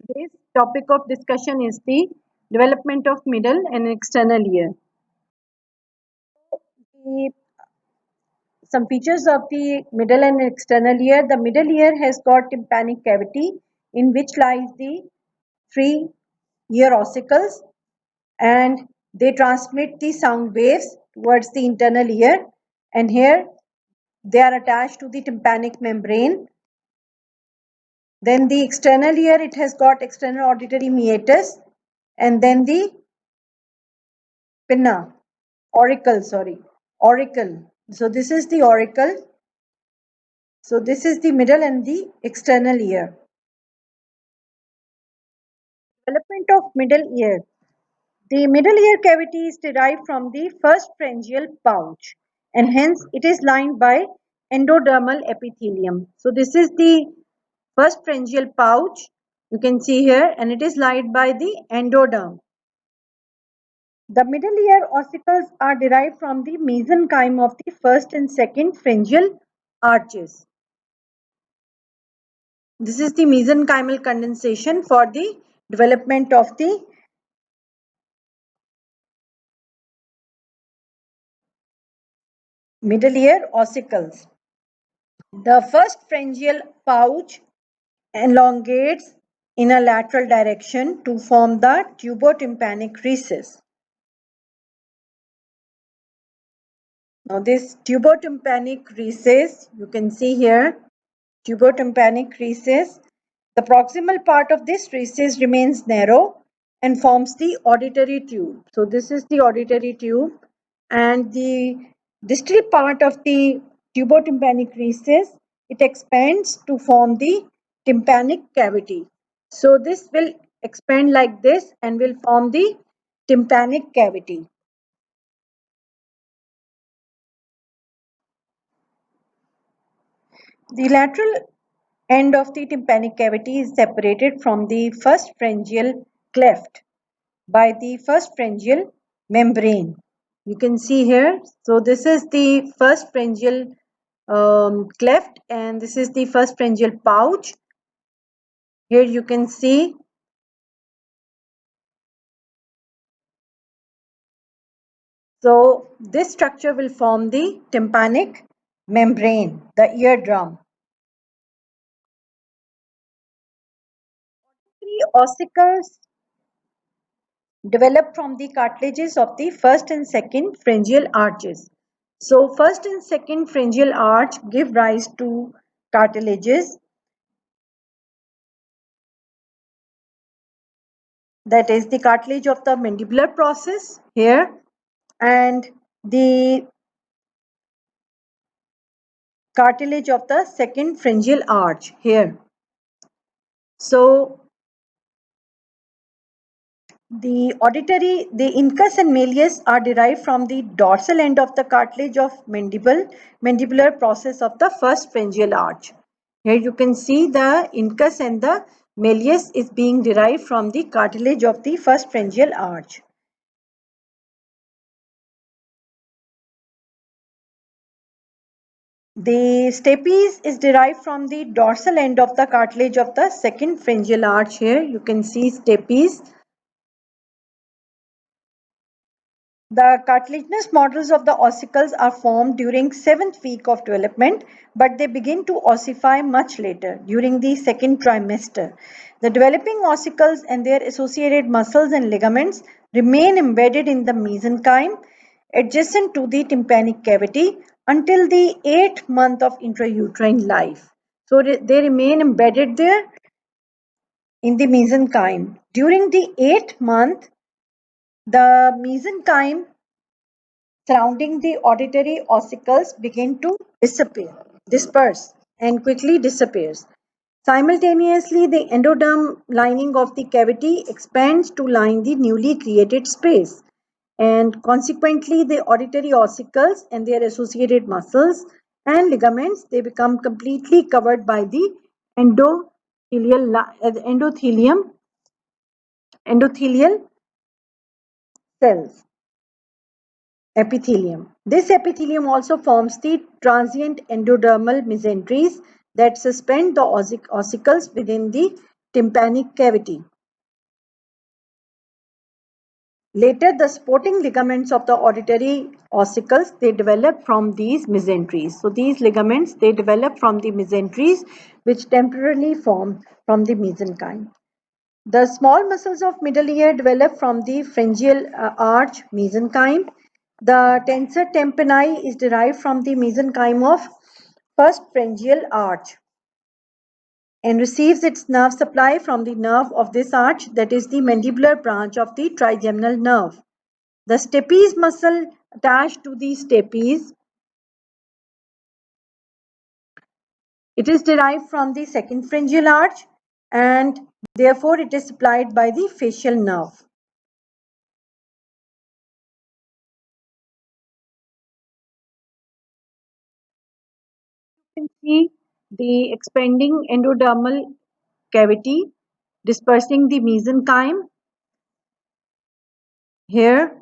Today's topic of discussion is the development of middle and external ear. The, some features of the middle and external ear. The middle ear has got tympanic cavity in which lies the three ear ossicles, and they transmit the sound waves towards the internal ear, and here they are attached to the tympanic membrane. Then the external ear, it has got external auditory meatus, and then the pinna, auricle. So this is the auricle. So this is the middle and the external ear. Development of middle ear. The middle ear cavity is derived from the first pharyngeal pouch, and hence it is lined by endodermal epithelium. So this is the first pharyngeal pouch, you can see here, and it is lined by the endoderm. The middle ear ossicles are derived from the mesenchyme of the first and second pharyngeal arches. This is the mesenchymal condensation for the development of the middle ear ossicles. The first pharyngeal pouch elongates in a lateral direction to form the tubotympanic recess. Now this tubotympanic recess, you can see here, tubotympanic recess. The proximal part of this recess remains narrow and forms the auditory tube. So this is the auditory tube, and the distal part of the tubotympanic recess, it expands to form the tympanic cavity. So this will expand like this and will form the tympanic cavity. The lateral end of the tympanic cavity is separated from the first pharyngeal cleft by the first pharyngeal membrane. You can see here. So this is the first pharyngeal cleft, and this is the first pharyngeal pouch. Here you can see. So this structure will form the tympanic membrane, the eardrum. Three ossicles develop from the cartilages of the first and second pharyngeal arches. So first and second pharyngeal arch give rise to cartilages, that is the cartilage of the mandibular process here, and the cartilage of the second pharyngeal arch here. So the incus and malleus are derived from the dorsal end of the cartilage of mandibular process of the first pharyngeal arch. Here you can see the incus and the malleus is being derived from the cartilage of the first pharyngeal arch. The stapes is derived from the dorsal end of the cartilage of the second pharyngeal arch. Here you can see stapes. The cartilaginous models of the ossicles are formed during 7th week of development, but they begin to ossify much later, during the second trimester. The developing ossicles and their associated muscles and ligaments remain embedded in the mesenchyme adjacent to the tympanic cavity until the 8th month of intrauterine life. So they remain embedded there in the mesenchyme. During the 8th month, the mesenchyme surrounding the auditory ossicles begin to disperse, and quickly disappears. Simultaneously, the endoderm lining of the cavity expands to line the newly created space, and consequently the auditory ossicles and their associated muscles and ligaments, they become completely covered by the endothelial cells. Epithelium. This epithelium also forms the transient endodermal mesenteries that suspend the ossicles within the tympanic cavity. Later, the supporting ligaments of the auditory ossicles, they develop from these mesenteries. So these ligaments, they develop from the mesenteries, which temporarily form from the mesenchyme. The small muscles of middle ear develop from the pharyngeal arch mesenchyme. The tensor tympani is derived from the mesenchyme of first pharyngeal arch and receives its nerve supply from the nerve of this arch, that is the mandibular branch of the trigeminal nerve. The stapes muscle attached to the stapes, it is derived from the second pharyngeal arch and therefore it is supplied by the facial nerve. You can see the expanding endodermal cavity dispersing the mesenchyme. Here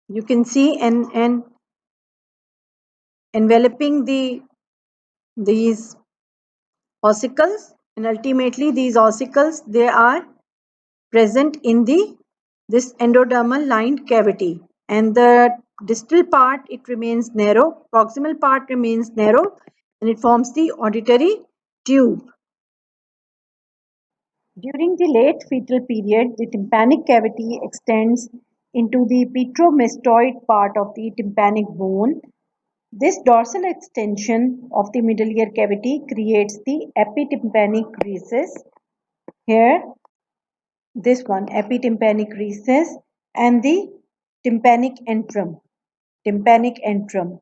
you can see and enveloping these ossicles, and ultimately these ossicles, they are present in the this endodermal lined cavity, and the distal part, it remains narrow, proximal part remains narrow, and it forms the auditory tube. During the late fetal period, the tympanic cavity extends into the petromastoid part of the tympanic bone. This dorsal extension of the middle ear cavity creates the epitympanic recess. Here, this one, epitympanic recess, and the tympanic antrum. Tympanic antrum.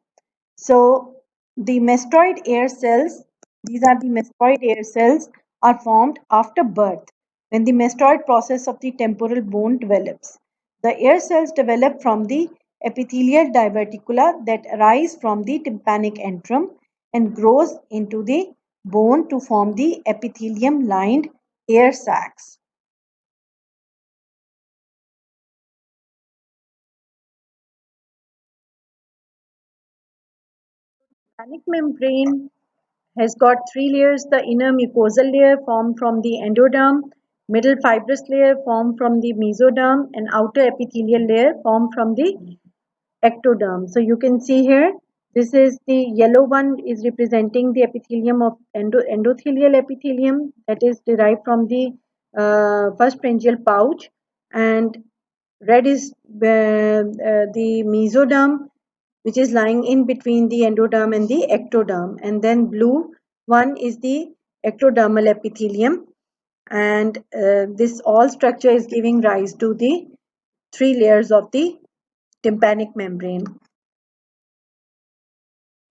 So the mastoid air cells, these are the mastoid air cells, are formed after birth when the mastoid process of the temporal bone develops. The air cells develop from the epithelial diverticula that arise from the tympanic antrum and grows into the bone to form the epithelium lined air sacs. Tympanic membrane has got three layers: the inner mucosal layer formed from the endoderm, middle fibrous layer formed from the mesoderm, and outer epithelial layer formed from the ectoderm. So you can see here, this is the yellow one is representing the epithelium of endothelial epithelium that is derived from the first pharyngeal pouch, and red is the mesoderm, which is lying in between the endoderm and the ectoderm, and then blue one is the ectodermal epithelium, and this all structure is giving rise to the three layers of the tympanic membrane.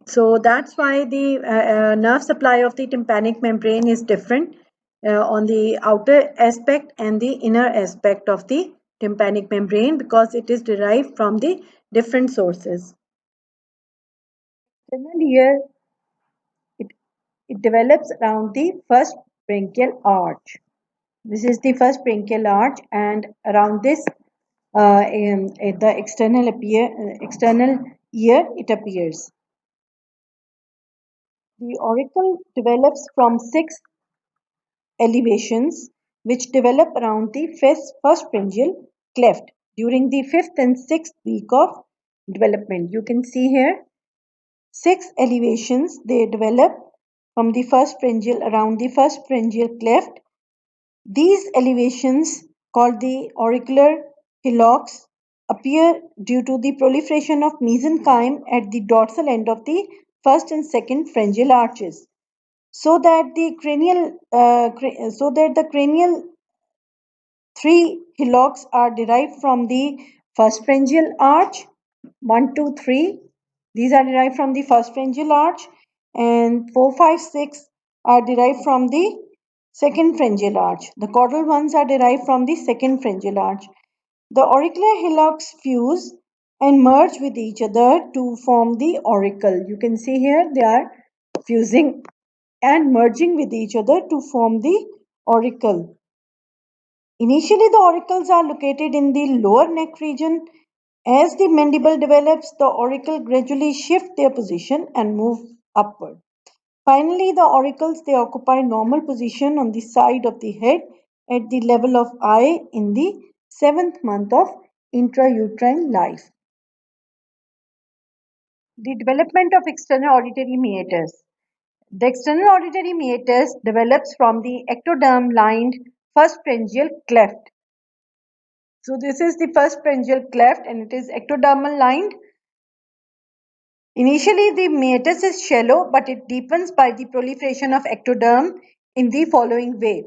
So that's why the nerve supply of the tympanic membrane is different on the outer aspect and the inner aspect of the tympanic membrane, because it is derived from the different sources. External ear, it, it develops around the first branchial arch. This is the first branchial arch, and around this the external ear, it appears. The auricle develops from six elevations which develop around the first pharyngeal cleft during the fifth and sixth week of development. You can see here six elevations, they develop from the first pharyngeal around the first pharyngeal cleft. These elevations, called the auricular hillocks, appear due to the proliferation of mesenchyme at the dorsal end of the first and second pharyngeal arches, so that the cranial three hillocks are derived from the first pharyngeal arch. 1, 2, 3. These are derived from the first pharyngeal arch, and 4, 5, 6 are derived from the second pharyngeal arch. The caudal ones are derived from the second pharyngeal arch. The auricular hillocks fuse and merge with each other to form the auricle. You can see here they are fusing and merging with each other to form the auricle. Initially, the auricles are located in the lower neck region. As the mandible develops, the auricle gradually shift their position and move upward. Finally, the auricles, they occupy normal position on the side of the head at the level of eye in the seventh month of intrauterine life. The development of external auditory meatus. The external auditory meatus develops from the ectoderm lined first pharyngeal cleft. So this is the first pharyngeal cleft and it is ectodermal lined. Initially, the meatus is shallow, but it deepens by the proliferation of ectoderm in the following way.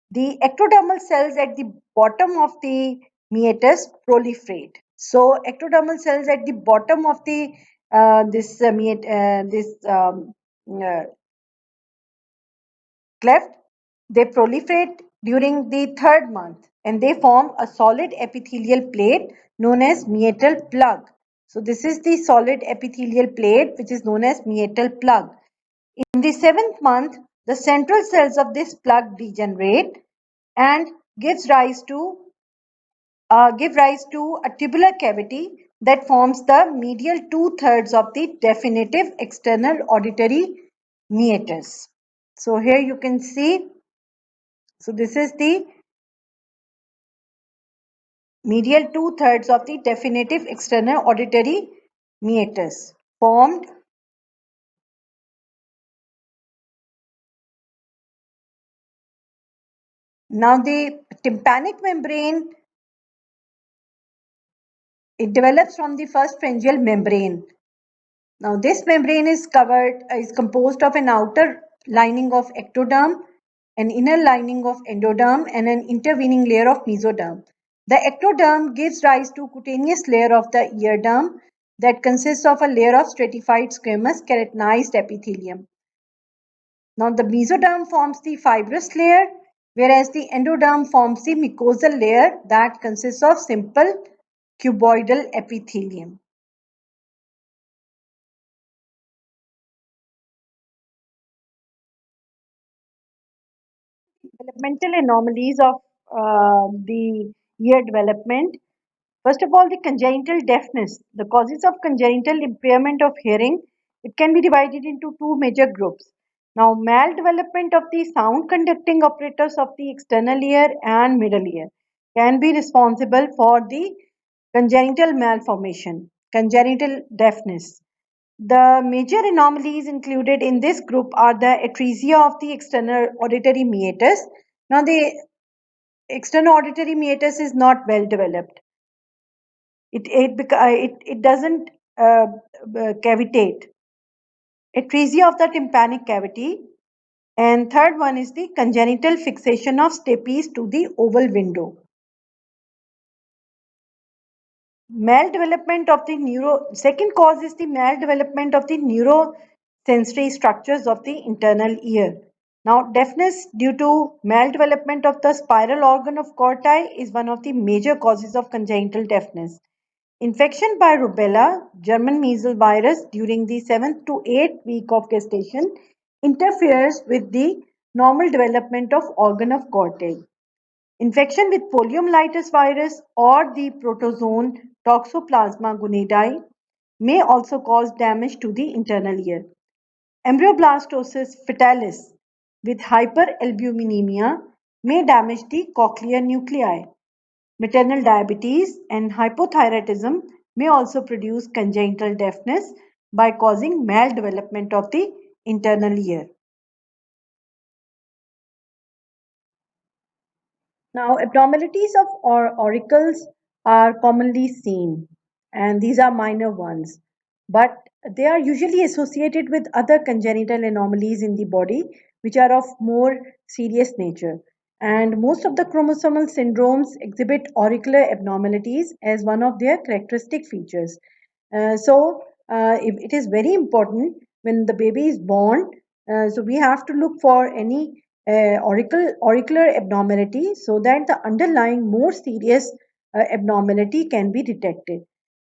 The ectodermal cells at the bottom of the meatus proliferate. So, ectodermal cells at the bottom of the this uh, cleft, they proliferate during the third month and they form a solid epithelial plate known as meatal plug. So this is the solid epithelial plate which is known as meatal plug. In the seventh month, the central cells of this plug degenerate and give rise to a tubular cavity that forms the medial two-thirds of the definitive external auditory meatus. So here you can see, so this is the medial two-thirds of the definitive external auditory meatus formed. Now the tympanic membrane, it develops from the first pharyngeal membrane. Now this membrane is composed of an outer lining of ectoderm, an inner lining of endoderm and an intervening layer of mesoderm. The ectoderm gives rise to cutaneous layer of the earderm that consists of a layer of stratified squamous keratinized epithelium. Now the mesoderm forms the fibrous layer, whereas the endoderm forms the mucosal layer that consists of simple cuboidal epithelium. Developmental anomalies of the ear development. First of all, the congenital deafness. The causes of congenital impairment of hearing, it can be divided into two major groups. Now, maldevelopment of the sound conducting apparatus of the external ear and middle ear can be responsible for the congenital malformation, congenital deafness. The major anomalies included in this group are the atresia of the external auditory meatus. Now, the external auditory meatus is not well developed. It doesn't cavitate. Atresia of the tympanic cavity. And third one is the congenital fixation of stapes to the oval window. Maldevelopment of the second cause is the maldevelopment of the neurosensory structures of the internal ear. Now, deafness due to maldevelopment of the spiral organ of corti is one of the major causes of congenital deafness. Infection by rubella, German measles virus during the 7th to 8th week of gestation interferes with the normal development of organ of corti. Infection with poliomyelitis virus or the protozoan Toxoplasma gondii may also cause damage to the internal ear. Embryoblastosis fetalis with hyperalbuminemia may damage the cochlear nuclei. Maternal diabetes and hypothyroidism may also produce congenital deafness by causing maldevelopment of the internal ear. Now, abnormalities of auricles are commonly seen, and these are minor ones, but they are usually associated with other congenital anomalies in the body, which are of more serious nature. And most of the chromosomal syndromes exhibit auricular abnormalities as one of their characteristic features. It is very important when the baby is born. So we have to look for any auricular abnormality so that the underlying more serious abnormality can be detected.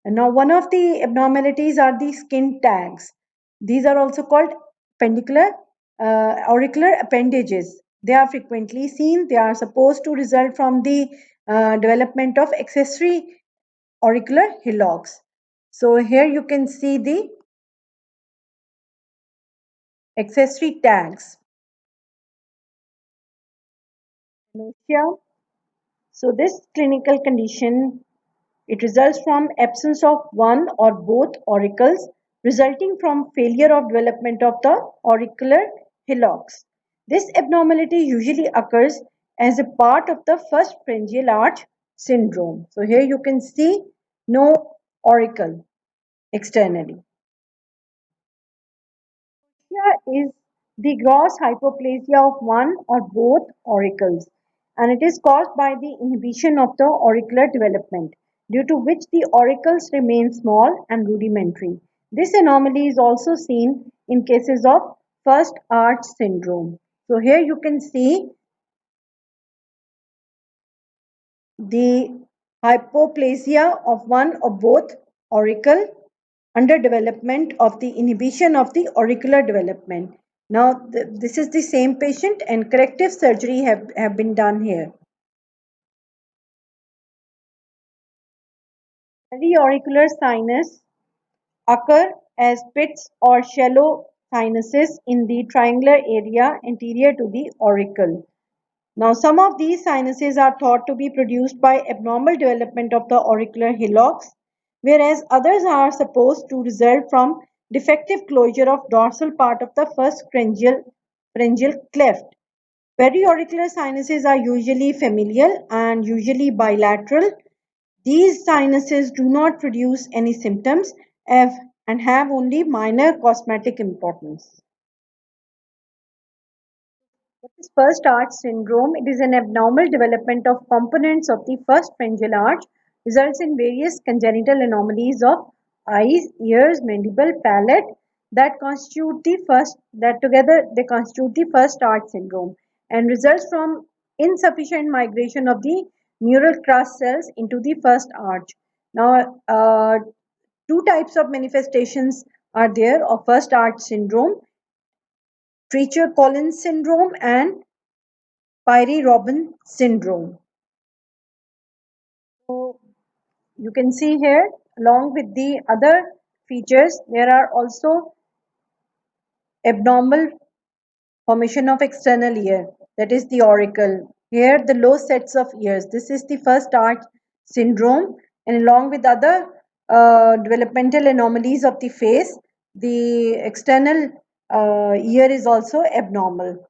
And now, one of the abnormalities are the skin tags. These are also called appendicular auricular appendages. They are frequently seen. They are supposed to result from the development of accessory auricular hillocks. So here you can see the accessory tags. Anosmia. So this clinical condition, it results from absence of one or both auricles resulting from failure of development of the auricular hillocks. This abnormality usually occurs as a part of the first pharyngeal arch syndrome. So here you can see no auricle externally. Hypoplasia is the gross hypoplasia of one or both auricles, and it is caused by the inhibition of the auricular development, due to which the auricles remain small and rudimentary. This anomaly is also seen in cases of first arch syndrome. So here you can see the hypoplasia of one or both auricle under development of the inhibition of the auricular development. Now, this is the same patient and corrective surgery have been done here. Periauricular sinus occur as pits or shallow sinuses in the triangular area anterior to the auricle. Now, some of these sinuses are thought to be produced by abnormal development of the auricular hillocks, whereas others are supposed to result from defective closure of dorsal part of the first pharyngeal cleft. Periauricular sinuses are usually familial and usually bilateral. These sinuses do not produce any symptoms and have only minor cosmetic importance. What is first arch syndrome? It is an abnormal development of components of the first pharyngeal arch, results in various congenital anomalies of eyes, ears, mandible, palate that together they constitute the first arch syndrome and results from insufficient migration of the neural crus cells into the first arch. Now, two types of manifestations are there of first arch syndrome: Treacher-Collins syndrome and Pirie-Robin syndrome. So you can see here, along with the other features, there are also abnormal formation of external ear, that is the auricle. Here the low sets of ears. This is the first arch syndrome, and along with other developmental anomalies of the face, the external ear is also abnormal.